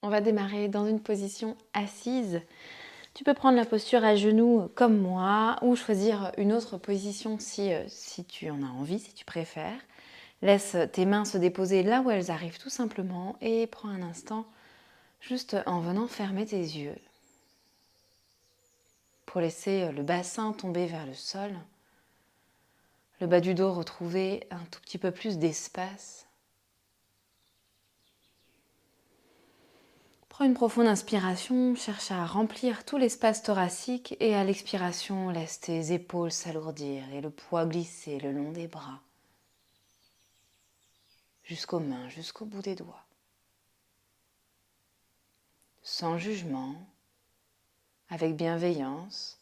On va démarrer dans une position assise. Tu peux prendre la posture à genoux comme moi ou choisir une autre position si tu en as envie, si tu préfères. Laisse tes mains se déposer là où elles arrivent tout simplement et prends un instant juste en venant fermer tes yeux pour laisser le bassin tomber vers le sol, le bas du dos retrouver un tout petit peu plus d'espace. Prends une profonde inspiration, cherche à remplir tout l'espace thoracique et à l'expiration, laisse tes épaules s'alourdir et le poids glisser le long des bras, jusqu'aux mains, jusqu'au bout des doigts. Sans jugement, avec bienveillance,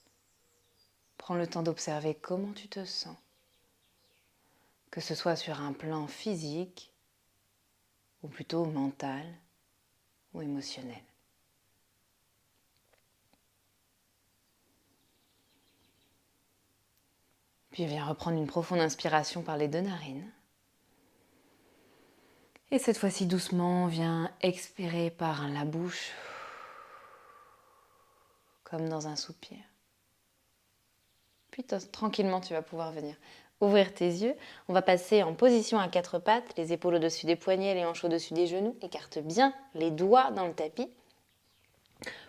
prends le temps d'observer comment tu te sens, que ce soit sur un plan physique ou plutôt mental ou émotionnel. Puis viens reprendre une profonde inspiration par les deux narines. Et cette fois-ci, doucement, viens expirer par la bouche, comme dans un soupir. Puis tranquillement, tu vas pouvoir venir ouvrir tes yeux. On va passer en position à quatre pattes, les épaules au-dessus des poignets, les hanches au-dessus des genoux. Écarte bien les doigts dans le tapis.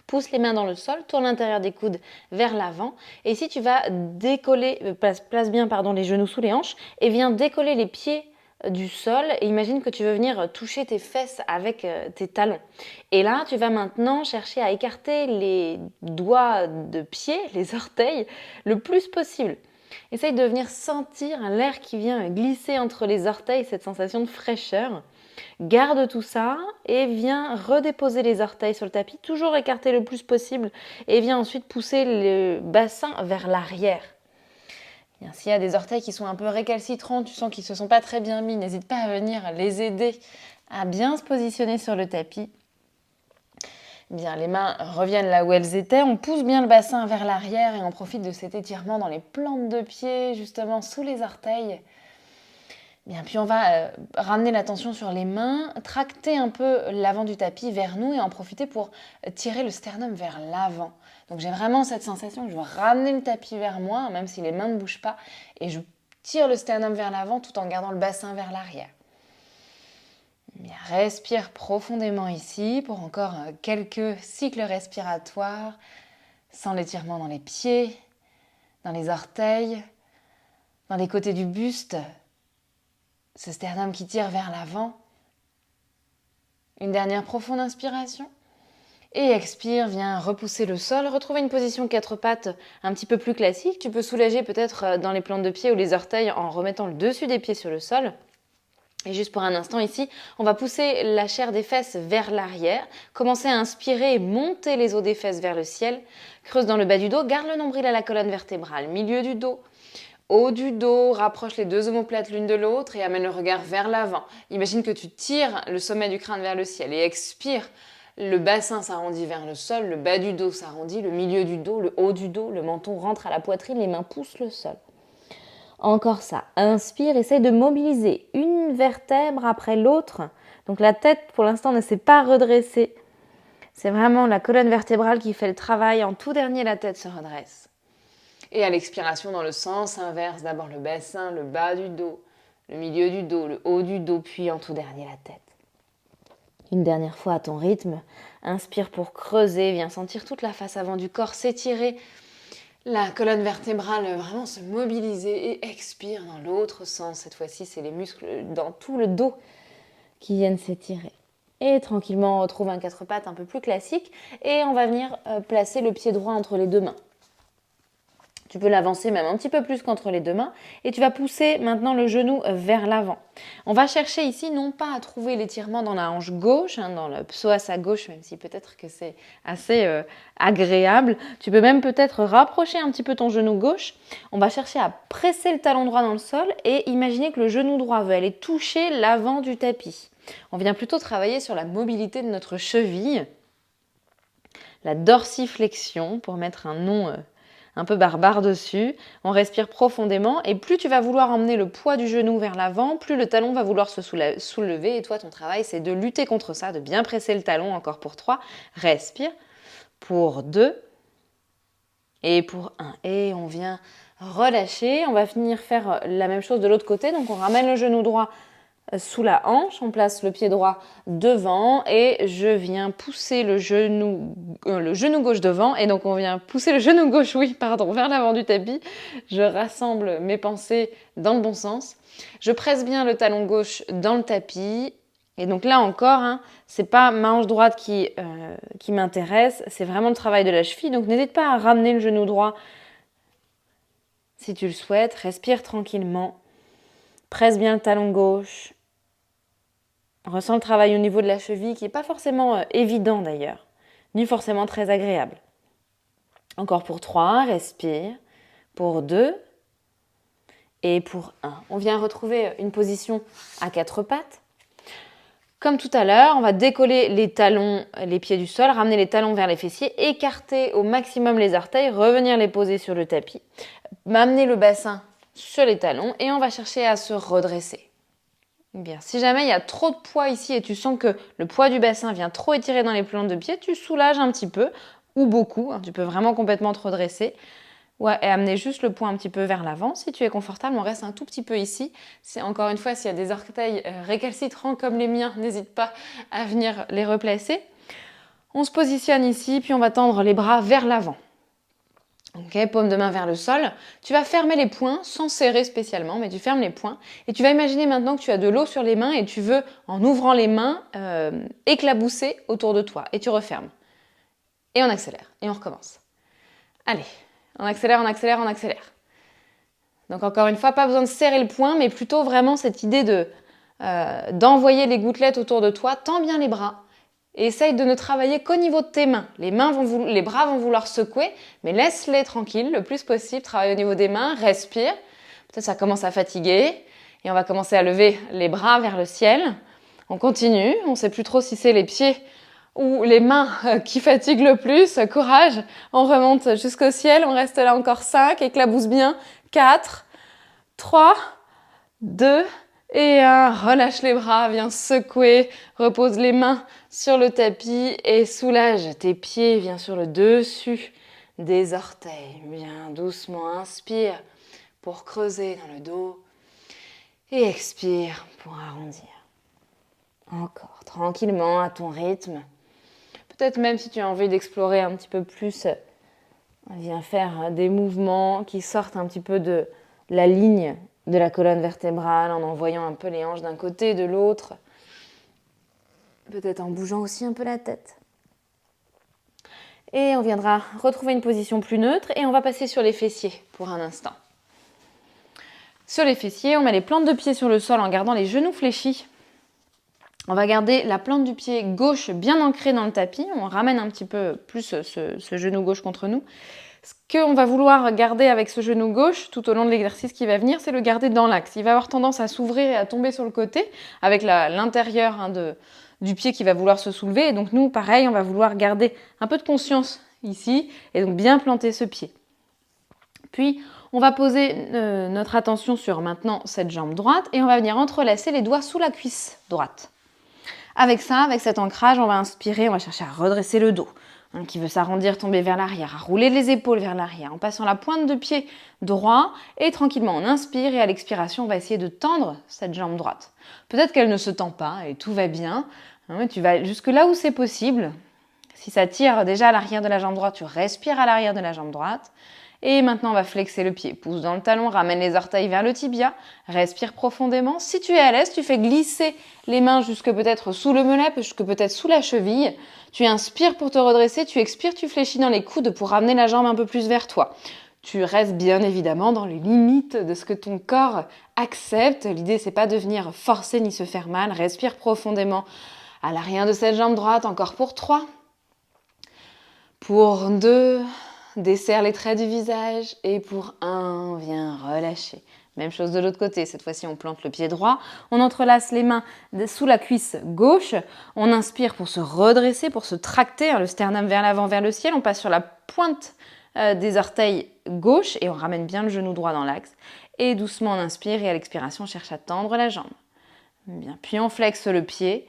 Pousse les mains dans le sol, tourne l'intérieur des coudes vers l'avant. Et ici, tu vas décoller, place bien les genoux sous les hanches et viens décoller les pieds du sol. Et imagine que tu veux venir toucher tes fesses avec tes talons. Et là, tu vas maintenant chercher à écarter les doigts de pied, les orteils, le plus possible. Essaye de venir sentir l'air qui vient glisser entre les orteils, cette sensation de fraîcheur. Garde tout ça et viens redéposer les orteils sur le tapis, toujours écarter le plus possible et viens ensuite pousser le bassin vers l'arrière. S'il y a des orteils qui sont un peu récalcitrants, tu sens qu'ils ne se sont pas très bien mis, n'hésite pas à venir les aider à bien se positionner sur le tapis. Bien, les mains reviennent là où elles étaient, on pousse bien le bassin vers l'arrière et on profite de cet étirement dans les plantes de pied, justement sous les orteils. Bien, puis on va ramener l'attention sur les mains, tracter un peu l'avant du tapis vers nous et en profiter pour tirer le sternum vers l'avant. Donc j'ai vraiment cette sensation que je veux ramener le tapis vers moi, même si les mains ne bougent pas, et je tire le sternum vers l'avant tout en gardant le bassin vers l'arrière. Bien, respire profondément ici pour encore quelques cycles respiratoires, sans l'étirement dans les pieds, dans les orteils, dans les côtés du buste. Ce sternum qui tire vers l'avant. Une dernière profonde inspiration. Et expire, viens repousser le sol. Retrouver une position quatre pattes un petit peu plus classique. Tu peux soulager peut-être dans les plantes de pied ou les orteils en remettant le dessus des pieds sur le sol. Et juste pour un instant ici, on va pousser la chair des fesses vers l'arrière. Commencer à inspirer et monter les os des fesses vers le ciel. Creuse dans le bas du dos, garde le nombril à la colonne vertébrale, milieu du dos. Haut du dos, rapproche les deux omoplates l'une de l'autre et amène le regard vers l'avant. Imagine que tu tires le sommet du crâne vers le ciel et expire. Le bassin s'arrondit vers le sol, le bas du dos s'arrondit, le milieu du dos, le haut du dos, le menton rentre à la poitrine, les mains poussent le sol. Encore ça, inspire, essaye de mobiliser une vertèbre après l'autre. Donc la tête pour l'instant ne s'est pas redressée. C'est vraiment la colonne vertébrale qui fait le travail. En tout dernier, la tête se redresse. Et à l'expiration dans le sens inverse, d'abord le bassin, le bas du dos, le milieu du dos, le haut du dos, puis en tout dernier la tête. Une dernière fois à ton rythme, inspire pour creuser, viens sentir toute la face avant du corps s'étirer, la colonne vertébrale vraiment se mobiliser et expire dans l'autre sens. Cette fois-ci, c'est les muscles dans tout le dos qui viennent s'étirer. Et tranquillement, on retrouve un quatre pattes un peu plus classique et on va venir placer le pied droit entre les deux mains. Tu peux l'avancer même un petit peu plus qu'entre les deux mains et tu vas pousser maintenant le genou vers l'avant. On va chercher ici non pas à trouver l'étirement dans la hanche gauche, dans le psoas à gauche, même si peut-être que c'est assez agréable. Tu peux même peut-être rapprocher un petit peu ton genou gauche. On va chercher à presser le talon droit dans le sol et imaginer que le genou droit veut aller toucher l'avant du tapis. On vient plutôt travailler sur la mobilité de notre cheville, la dorsiflexion pour mettre un nom un peu barbare dessus. On respire profondément et plus tu vas vouloir emmener le poids du genou vers l'avant, plus le talon va vouloir se soulever. Et toi, ton travail, c'est de lutter contre ça, de bien presser le talon. Encore pour 3. Respire. Pour 2. Et pour 1. Et on vient relâcher. On va finir faire la même chose de l'autre côté. Donc, on ramène le genou droit sous la hanche, on place le pied droit devant et je viens pousser le genou gauche devant et donc on vient pousser le genou gauche, vers l'avant du tapis. Je rassemble mes pensées dans le bon sens. Je presse bien le talon gauche dans le tapis et donc là encore, c'est pas ma hanche droite qui m'intéresse, c'est vraiment le travail de la cheville. Donc n'hésite pas à ramener le genou droit si tu le souhaites. Respire tranquillement. Presse bien le talon gauche. Ressens le travail au niveau de la cheville qui n'est pas forcément évident d'ailleurs, ni forcément très agréable. Encore pour 3, respire. Pour 2 et pour 1. On vient retrouver une position à 4 pattes. Comme tout à l'heure, on va décoller les talons, les pieds du sol, ramener les talons vers les fessiers, écarter au maximum les orteils, revenir les poser sur le tapis, amener le bassin sur les talons et on va chercher à se redresser. Bien, si jamais il y a trop de poids ici et tu sens que le poids du bassin vient trop étirer dans les plantes de pied, tu soulages un petit peu ou beaucoup. Tu peux vraiment complètement te redresser et amener juste le poids un petit peu vers l'avant. Si tu es confortable, on reste un tout petit peu ici. Encore une fois, s'il y a des orteils récalcitrants comme les miens, n'hésite pas à venir les replacer. On se positionne ici, puis on va tendre les bras vers l'avant. Ok, paume de main vers le sol. Tu vas fermer les poings sans serrer spécialement, mais tu fermes les poings. Et tu vas imaginer maintenant que tu as de l'eau sur les mains et tu veux, en ouvrant les mains, éclabousser autour de toi. Et tu refermes. Et on accélère. Et on recommence. Allez, on accélère, on accélère, on accélère. Donc encore une fois, pas besoin de serrer le poing, mais plutôt vraiment cette idée d'envoyer les gouttelettes autour de toi. Tends bien les bras. Et essaye de ne travailler qu'au niveau de tes mains. Les bras vont vouloir secouer, mais laisse-les tranquilles le plus possible. Travaille au niveau des mains, respire. Peut-être ça commence à fatiguer. Et on va commencer à lever les bras vers le ciel. On continue. On ne sait plus trop si c'est les pieds ou les mains qui fatiguent le plus. Courage. On remonte jusqu'au ciel. On reste là encore 5. Éclabousse bien. 4, 3, 2... Et 1, relâche les bras, viens secouer, repose les mains sur le tapis et soulage tes pieds, viens sur le dessus des orteils. Bien doucement, inspire pour creuser dans le dos et expire pour arrondir. Encore, tranquillement, à ton rythme. Peut-être même si tu as envie d'explorer un petit peu plus, viens faire des mouvements qui sortent un petit peu de la ligne de la colonne vertébrale, en envoyant un peu les hanches d'un côté et de l'autre. Peut-être en bougeant aussi un peu la tête. Et on viendra retrouver une position plus neutre et on va passer sur les fessiers pour un instant. Sur les fessiers, on met les plantes de pied sur le sol en gardant les genoux fléchis. On va garder la plante du pied gauche bien ancrée dans le tapis. On ramène un petit peu plus ce genou gauche contre nous. Ce qu'on va vouloir garder avec ce genou gauche tout au long de l'exercice qui va venir, c'est le garder dans l'axe. Il va avoir tendance à s'ouvrir et à tomber sur le côté avec l'intérieur du pied qui va vouloir se soulever. Et donc nous, pareil, on va vouloir garder un peu de conscience ici et donc bien planter ce pied. Puis, on va poser notre attention sur maintenant cette jambe droite et on va venir entrelacer les doigts sous la cuisse droite. Avec ça, avec cet ancrage, on va inspirer, on va chercher à redresser le dos. Qui veut s'arrondir, tomber vers l'arrière, à rouler les épaules vers l'arrière, en passant la pointe de pied droit et tranquillement on inspire et à l'expiration on va essayer de tendre cette jambe droite. Peut-être qu'elle ne se tend pas et tout va bien, tu vas jusque là où c'est possible. Si ça tire déjà à l'arrière de la jambe droite, tu respires à l'arrière de la jambe droite. Et maintenant, on va flexer le pied. Pousse dans le talon, ramène les orteils vers le tibia. Respire profondément. Si tu es à l'aise, tu fais glisser les mains jusque peut-être sous le mollet, jusque peut-être sous la cheville. Tu inspires pour te redresser, tu expires, tu fléchis dans les coudes pour ramener la jambe un peu plus vers toi. Tu restes bien évidemment dans les limites de ce que ton corps accepte. L'idée, c'est pas de venir forcer ni se faire mal. Respire profondément à l'arrière de cette jambe droite. Encore pour 3. Pour 2. Desserre les traits du visage et pour 1, viens relâcher. Même chose de l'autre côté, cette fois-ci on plante le pied droit, on entrelace les mains sous la cuisse gauche, on inspire pour se redresser, pour se tracter, le sternum vers l'avant, vers le ciel, on passe sur la pointe des orteils gauche et on ramène bien le genou droit dans l'axe. Et doucement on inspire et à l'expiration on cherche à tendre la jambe. Bien, puis on flexe le pied.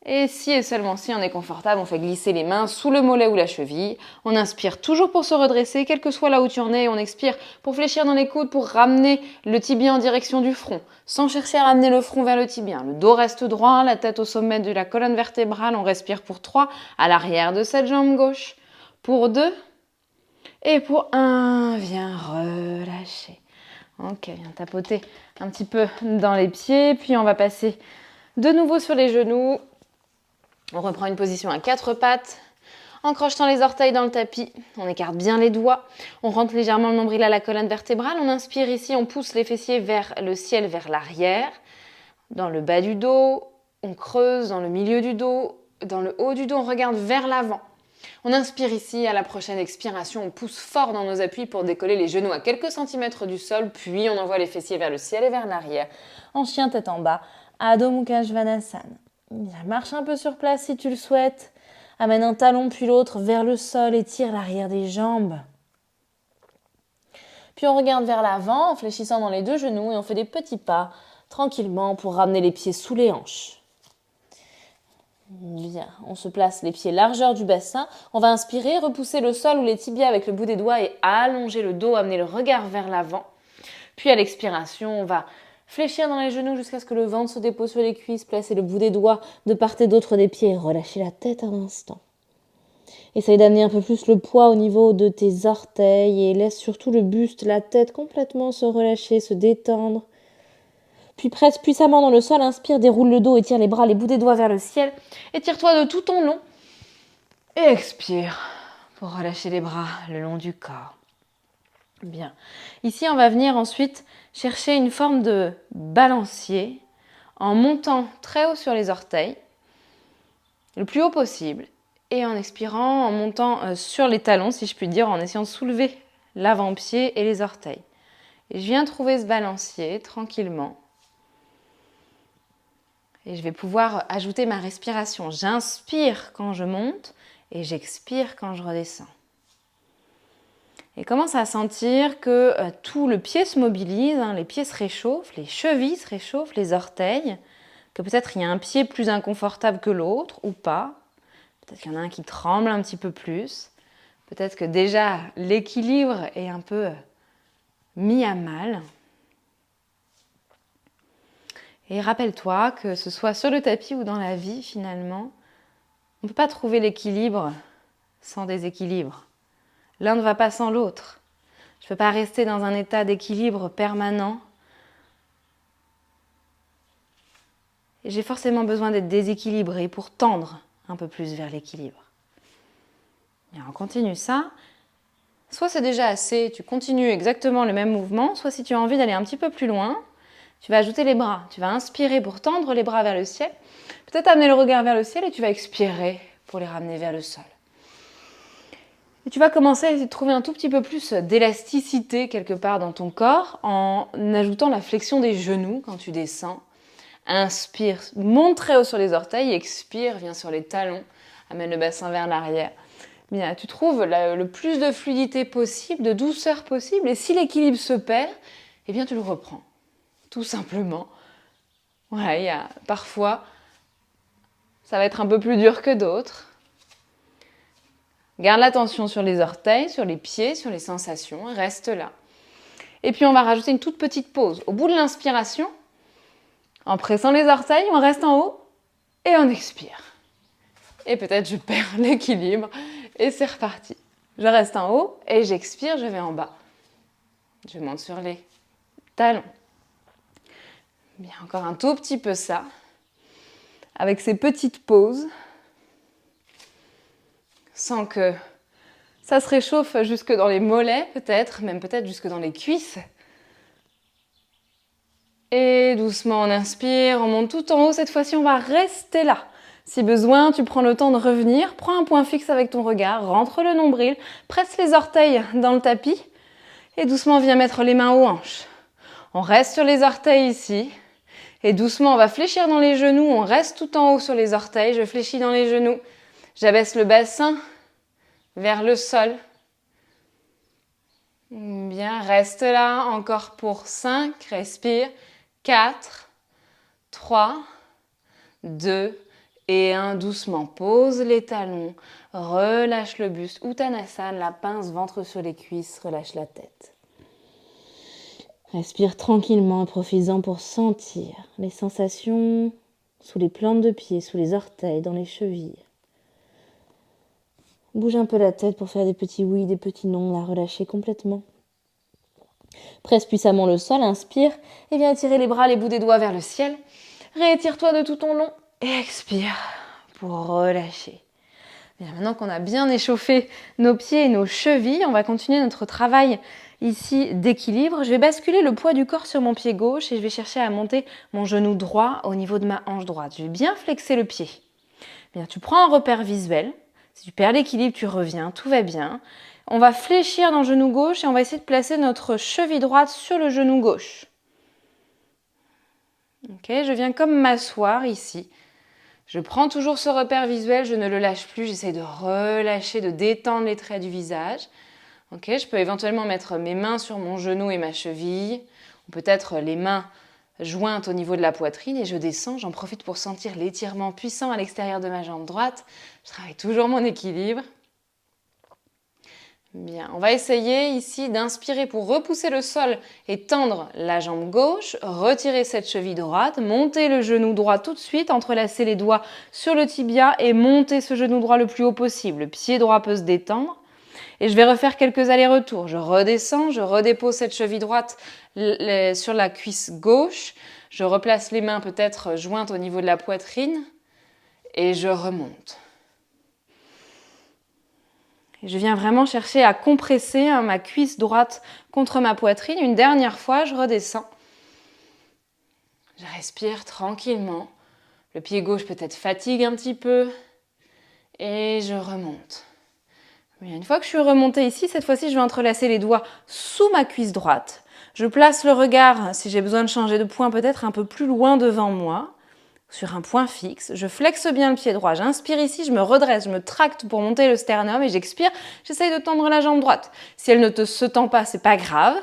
Et si et seulement si on est confortable, on fait glisser les mains sous le mollet ou la cheville. On inspire toujours pour se redresser, quel que soit là où tu en es. On expire pour fléchir dans les coudes, pour ramener le tibia en direction du front, sans chercher à ramener le front vers le tibia. Le dos reste droit, la tête au sommet de la colonne vertébrale. On respire pour 3, à l'arrière de cette jambe gauche. Pour 2, et pour 1, viens relâcher. Ok, viens tapoter un petit peu dans les pieds, puis on va passer de nouveau sur les genoux. On reprend une position à 4 pattes, en crochetant les orteils dans le tapis. On écarte bien les doigts. On rentre légèrement le nombril à la colonne vertébrale. On inspire ici, on pousse les fessiers vers le ciel, vers l'arrière. Dans le bas du dos, on creuse dans le milieu du dos. Dans le haut du dos, on regarde vers l'avant. On inspire ici, à la prochaine expiration, on pousse fort dans nos appuis pour décoller les genoux à quelques centimètres du sol. Puis on envoie les fessiers vers le ciel et vers l'arrière. En chien tête en bas, Adho Mukha Svanasana. Bien, marche un peu sur place si tu le souhaites. Amène un talon puis l'autre vers le sol et tire l'arrière des jambes. Puis on regarde vers l'avant en fléchissant dans les deux genoux et on fait des petits pas tranquillement pour ramener les pieds sous les hanches. Bien, on se place les pieds largeur du bassin. On va inspirer, repousser le sol ou les tibias avec le bout des doigts et allonger le dos, amener le regard vers l'avant. Puis à l'expiration, on va fléchir dans les genoux jusqu'à ce que le ventre se dépose sur les cuisses, placer le bout des doigts de part et d'autre des pieds et relâcher la tête un instant. Essaye d'amener un peu plus le poids au niveau de tes orteils et laisse surtout le buste, la tête complètement se relâcher, se détendre. Puis presse puissamment dans le sol, inspire, déroule le dos, étire les bras, les bouts des doigts vers le ciel. Étire-toi de tout ton long et expire pour relâcher les bras le long du corps. Bien. Ici, on va venir ensuite chercher une forme de balancier en montant très haut sur les orteils, le plus haut possible, et en expirant, en montant sur les talons, si je puis dire, en essayant de soulever l'avant-pied et les orteils. Et je viens trouver ce balancier tranquillement. Et je vais pouvoir ajouter ma respiration. J'inspire quand je monte et j'expire quand je redescends. Et commence à sentir que tout le pied se mobilise, les pieds se réchauffent, les chevilles se réchauffent, les orteils, que peut-être il y a un pied plus inconfortable que l'autre ou pas. Peut-être qu'il y en a un qui tremble un petit peu plus. Peut-être que déjà l'équilibre est un peu mis à mal. Et rappelle-toi que ce soit sur le tapis ou dans la vie finalement, on ne peut pas trouver l'équilibre sans déséquilibre. L'un ne va pas sans l'autre. Je ne peux pas rester dans un état d'équilibre permanent. Et j'ai forcément besoin d'être déséquilibrée pour tendre un peu plus vers l'équilibre. Et on continue ça. Soit c'est déjà assez, tu continues exactement le même mouvement, soit si tu as envie d'aller un petit peu plus loin, tu vas ajouter les bras. Tu vas inspirer pour tendre les bras vers le ciel, peut-être amener le regard vers le ciel et tu vas expirer pour les ramener vers le sol. Et tu vas commencer à essayer de trouver un tout petit peu plus d'élasticité quelque part dans ton corps en ajoutant la flexion des genoux quand tu descends. Inspire, monte très haut sur les orteils, expire, viens sur les talons, amène le bassin vers l'arrière. Bien, tu trouves le plus de fluidité possible, de douceur possible, et si l'équilibre se perd, eh bien tu le reprends, tout simplement. Voilà, parfois, ça va être un peu plus dur que d'autres. Garde l'attention sur les orteils, sur les pieds, sur les sensations, reste là. Et puis on va rajouter une toute petite pause. Au bout de l'inspiration, en pressant les orteils, on reste en haut et on expire. Et peut-être je perds l'équilibre et c'est reparti. Je reste en haut et j'expire, je vais en bas. Je monte sur les talons. Bien, encore un tout petit peu ça. Avec ces petites pauses. Sans que ça se réchauffe jusque dans les mollets peut-être, même peut-être jusque dans les cuisses. Et doucement on inspire, on monte tout en haut. Cette fois-ci on va rester là. Si besoin, tu prends le temps de revenir, prends un point fixe avec ton regard, rentre le nombril, presse les orteils dans le tapis et doucement viens mettre les mains aux hanches. On reste sur les orteils ici et doucement on va fléchir dans les genoux, on reste tout en haut sur les orteils, je fléchis dans les genoux. J'abaisse le bassin vers le sol. Bien, reste là encore pour 5, respire. 4, 3, 2 et 1. Doucement, pose les talons, relâche le buste. Uttanasana, la pince, ventre sur les cuisses, relâche la tête. Respire tranquillement et profites-en pour sentir les sensations sous les plantes de pied, sous les orteils, dans les chevilles. Bouge un peu la tête pour faire des petits oui, des petits non, la relâcher complètement. Presse puissamment le sol, inspire et viens étirer les bras, les bouts des doigts vers le ciel. Réétire-toi de tout ton long et expire pour relâcher. Bien, maintenant qu'on a bien échauffé nos pieds et nos chevilles, on va continuer notre travail ici d'équilibre. Je vais basculer le poids du corps sur mon pied gauche et je vais chercher à monter mon genou droit au niveau de ma hanche droite. Je vais bien flexer le pied. Bien, tu prends un repère visuel. Si tu perds l'équilibre, tu reviens, tout va bien. On va fléchir dans le genou gauche et on va essayer de placer notre cheville droite sur le genou gauche. Ok, je viens comme m'asseoir ici. Je prends toujours ce repère visuel, je ne le lâche plus, j'essaie de relâcher, de détendre les traits du visage. Ok, je peux éventuellement mettre mes mains sur mon genou et ma cheville, ou peut-être les mains jointes au niveau de la poitrine et je descends. J'en profite pour sentir l'étirement puissant à l'extérieur de ma jambe droite. Je travaille toujours mon équilibre. Bien, on va essayer ici d'inspirer pour repousser le sol et tendre la jambe gauche, retirer cette cheville droite, monter le genou droit tout de suite, entrelacer les doigts sur le tibia et monter ce genou droit le plus haut possible. Le pied droit peut se détendre. Et je vais refaire quelques allers-retours. Je redescends, je redépose cette cheville droite sur la cuisse gauche. Je replace les mains peut-être jointes au niveau de la poitrine et je remonte. Et je viens vraiment chercher à compresser ma cuisse droite contre ma poitrine. Une dernière fois, je redescends. Je respire tranquillement. Le pied gauche peut-être fatigue un petit peu et je remonte. Une fois que je suis remontée ici, cette fois-ci, je vais entrelacer les doigts sous ma cuisse droite. Je place le regard, si j'ai besoin de changer de point, peut-être un peu plus loin devant moi, sur un point fixe. Je flexe bien le pied droit. J'inspire ici, je me redresse, je me tracte pour monter le sternum et j'expire. J'essaye de tendre la jambe droite. Si elle ne se tend pas, c'est pas grave.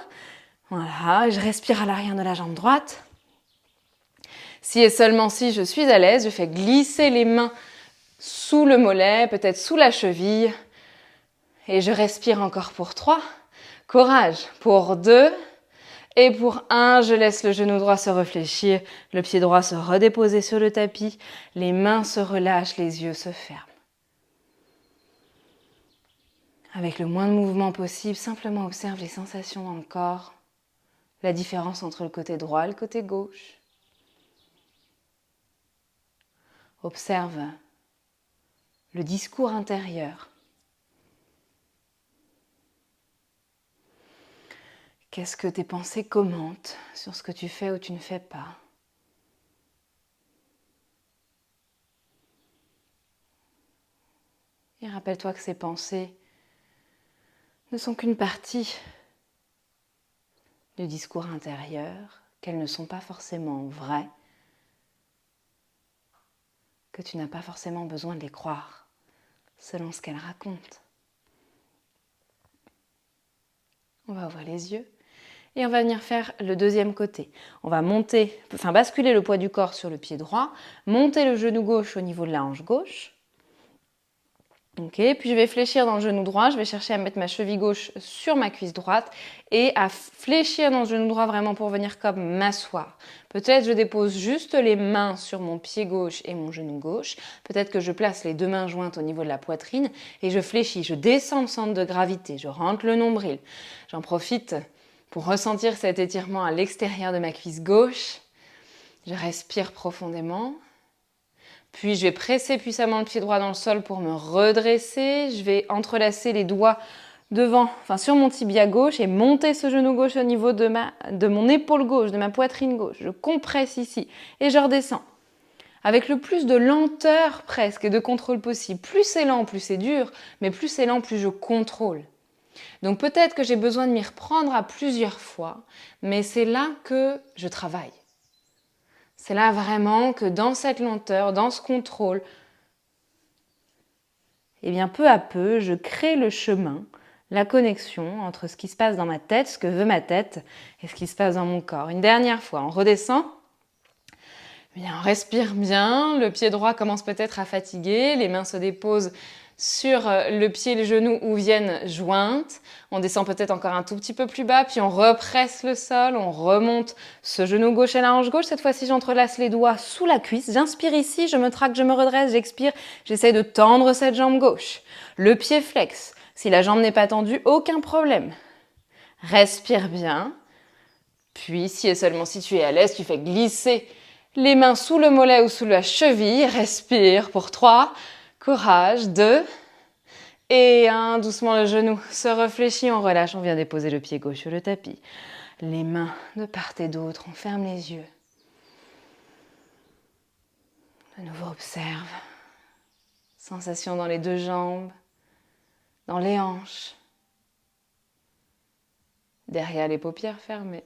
Voilà, je respire à l'arrière de la jambe droite. Si et seulement si je suis à l'aise, je fais glisser les mains sous le mollet, peut-être sous la cheville. Et je respire encore pour 3. Courage. Pour 2. Et pour 1, je laisse le genou droit se réfléchir, le pied droit se redéposer sur le tapis, les mains se relâchent, les yeux se ferment. Avec le moins de mouvement possible, simplement observe les sensations dans le corps, la différence entre le côté droit et le côté gauche. Observe le discours intérieur. Qu'est-ce que tes pensées commentent sur ce que tu fais ou tu ne fais pas? Et rappelle-toi que ces pensées ne sont qu'une partie du discours intérieur, qu'elles ne sont pas forcément vraies, que tu n'as pas forcément besoin de les croire selon ce qu'elles racontent. On va ouvrir les yeux. Et on va venir faire le deuxième côté. On va basculer le poids du corps sur le pied droit, monter le genou gauche au niveau de la hanche gauche. Ok, puis je vais fléchir dans le genou droit, je vais chercher à mettre ma cheville gauche sur ma cuisse droite et à fléchir dans le genou droit vraiment pour venir comme m'asseoir. Peut-être je dépose juste les mains sur mon pied gauche et mon genou gauche. Peut-être que je place les deux mains jointes au niveau de la poitrine et je fléchis, je descends le centre de gravité, je rentre le nombril. J'en profite pour ressentir cet étirement à l'extérieur de ma cuisse gauche. Je respire profondément. Puis je vais presser puissamment le pied droit dans le sol pour me redresser. Je vais entrelacer les doigts sur mon tibia gauche et monter ce genou gauche au niveau de mon épaule gauche, de ma poitrine gauche. Je compresse ici et je redescends. Avec le plus de lenteur presque et de contrôle possible. Plus c'est lent, plus c'est dur, mais plus c'est lent, plus je contrôle. Donc peut-être que j'ai besoin de m'y reprendre à plusieurs fois, mais c'est là que je travaille. C'est là vraiment que dans cette lenteur, dans ce contrôle, peu à peu, je crée le chemin, la connexion entre ce qui se passe dans ma tête, ce que veut ma tête, et ce qui se passe dans mon corps. Une dernière fois, on redescend. Bien, on respire bien, le pied droit commence peut-être à fatiguer, les mains se déposent sur le pied et le genou ou viennent jointes. On descend peut-être encore un tout petit peu plus bas, puis on represse le sol, on remonte ce genou gauche et la hanche gauche. Cette fois-ci, j'entrelace les doigts sous la cuisse. J'inspire ici, je me traque, je me redresse, j'expire. J'essaie de tendre cette jambe gauche. Le pied flex. Si la jambe n'est pas tendue, aucun problème. Respire bien. Puis, si et seulement si tu es à l'aise, tu fais glisser les mains sous le mollet ou sous la cheville. Respire pour 3. Courage. 2. Et 1. Doucement, le genou se réfléchit. On relâche. On vient déposer le pied gauche sur le tapis. Les mains de part et d'autre. On ferme les yeux. De nouveau, observe. Sensation dans les deux jambes, dans les hanches, derrière les paupières fermées.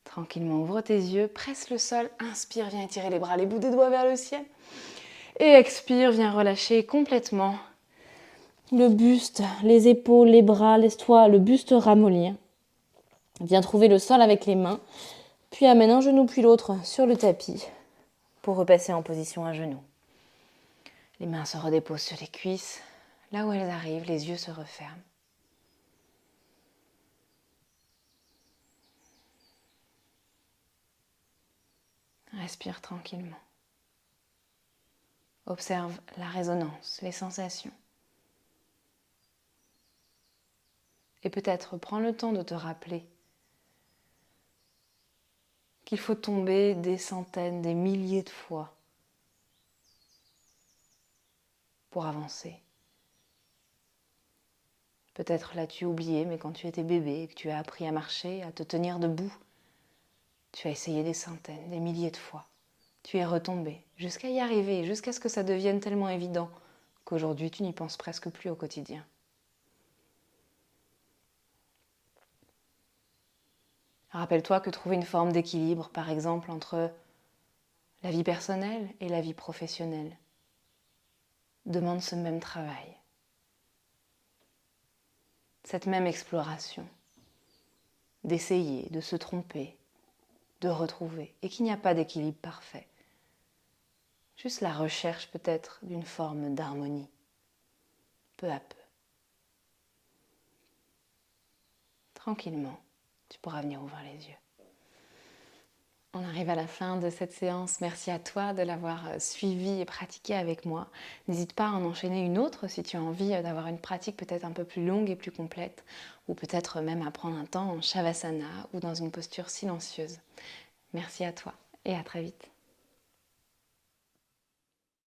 Tranquillement, ouvre tes yeux, presse le sol, inspire, viens étirer les bras, les bouts des doigts vers le ciel. Et expire, viens relâcher complètement le buste, les épaules, les bras, laisse-toi le buste ramollir. Viens trouver le sol avec les mains, puis amène un genou puis l'autre sur le tapis pour repasser en position à genoux. Les mains se redéposent sur les cuisses, là où elles arrivent, les yeux se referment. Respire tranquillement. Observe la résonance, les sensations. Et peut-être prends le temps de te rappeler qu'il faut tomber des centaines, des milliers de fois pour avancer. Peut-être l'as-tu oublié, mais quand tu étais bébé et que tu as appris à marcher, à te tenir debout, tu as essayé des centaines, des milliers de fois. Tu es retombé jusqu'à y arriver, jusqu'à ce que ça devienne tellement évident qu'aujourd'hui tu n'y penses presque plus au quotidien. Rappelle-toi que trouver une forme d'équilibre, par exemple, entre la vie personnelle et la vie professionnelle, demande ce même travail, cette même exploration, d'essayer, de se tromper, de retrouver, et qu'il n'y a pas d'équilibre parfait. Juste la recherche peut-être d'une forme d'harmonie, peu à peu. Tranquillement, tu pourras venir ouvrir les yeux. On arrive à la fin de cette séance. Merci à toi de l'avoir suivi et pratiqué avec moi. N'hésite pas à en enchaîner une autre si tu as envie d'avoir une pratique peut-être un peu plus longue et plus complète, ou peut-être même à prendre un temps en Shavasana ou dans une posture silencieuse. Merci à toi et à très vite.